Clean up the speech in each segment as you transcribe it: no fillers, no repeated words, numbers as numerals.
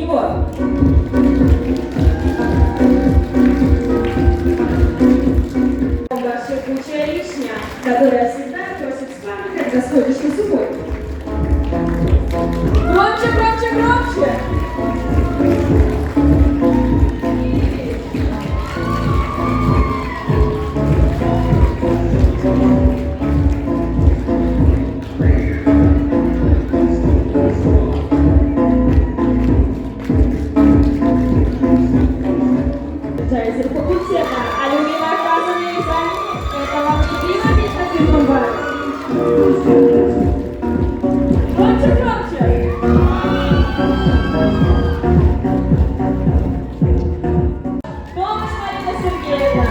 Вот. Шипучая вишня, которая всегда просит с вами, когда сходишь на субботу. Громче, громче, громче! Из факультета, а любимая фраза на экзамене – это вам любимая песня фильма «Барби». Громче, громче! Помощь, Марина Сергеевна!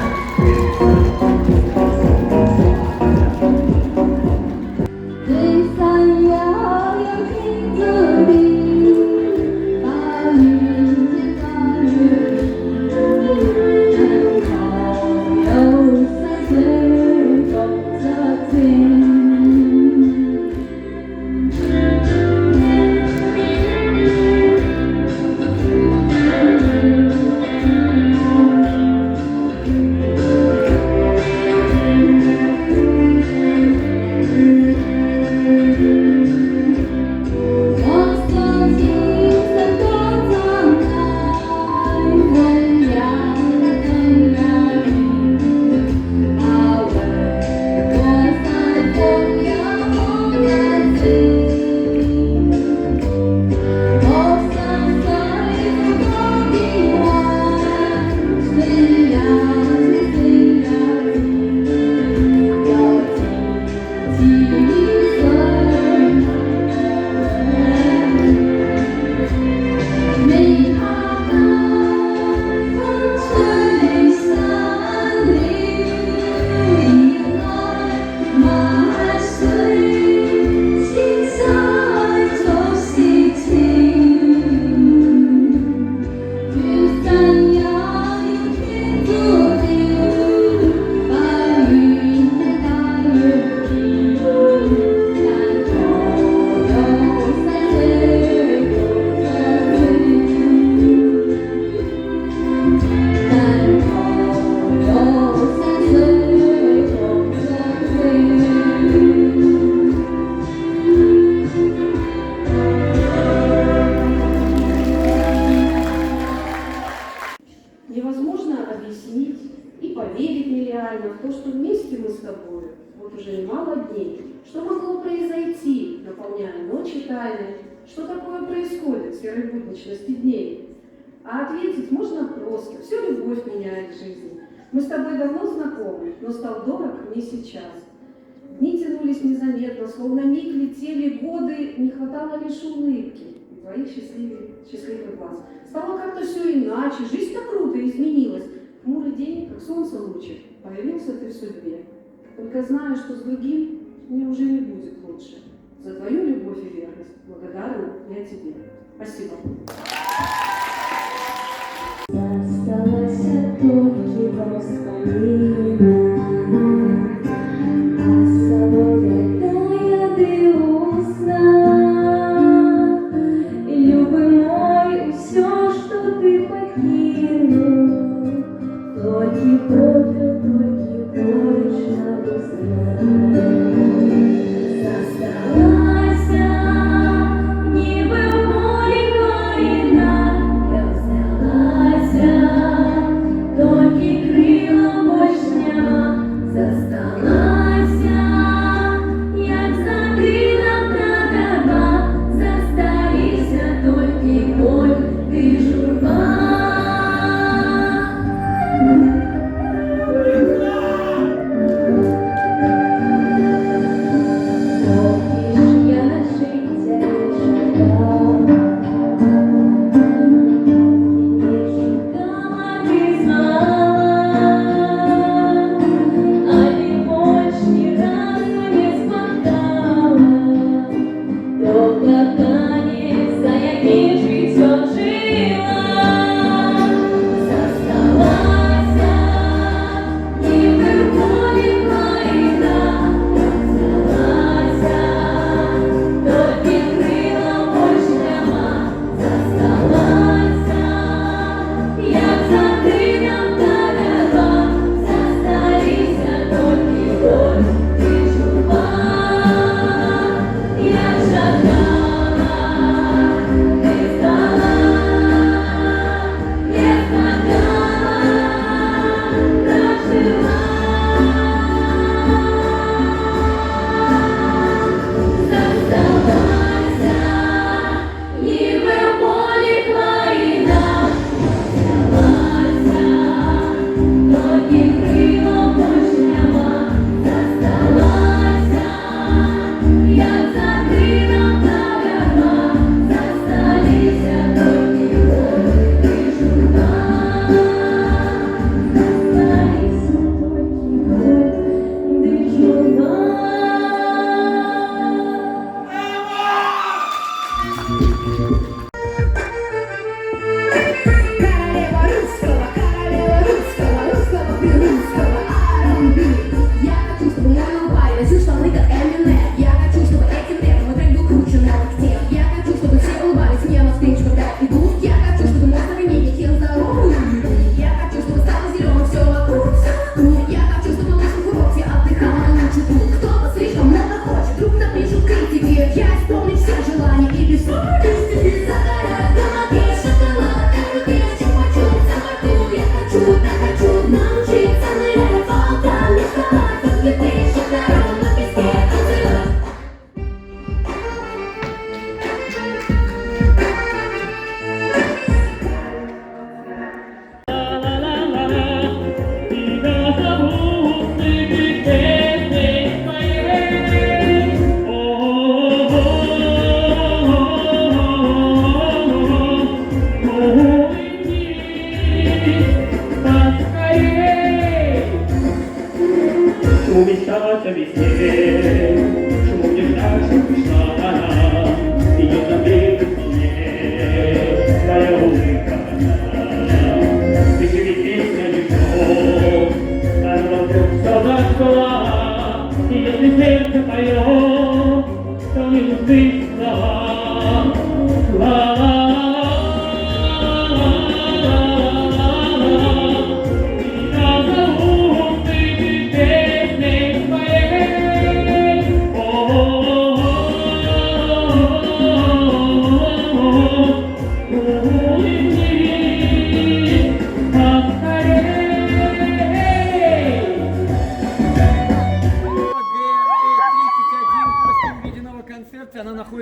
Невозможно объяснить и поверить нереально в то, что вместе мы с тобой вот уже немало дней. Что могло произойти, наполняя ночи тайной? Что такое происходит в серой будничности дней? А ответить можно просто. Всю любовь меняет жизнь. Мы с тобой давно знакомы, но стал дорог мне сейчас. Дни тянулись незаметно, словно миг летели годы, не хватало лишь улыбки и твоих счастливых глаз. Стало как-то все иначе, жизнь так круто изменилась. Хмурый день, как солнце лучик, появился ты в судьбе. Только знаю, что с другим мне уже не будет лучше. За твою любовь и верность благодарна я тебе. Спасибо. Осталось только воспоминания.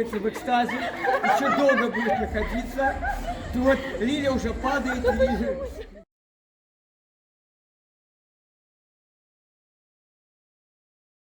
находится в экстазе, еще долго будет находиться, то вот Лиля уже падает,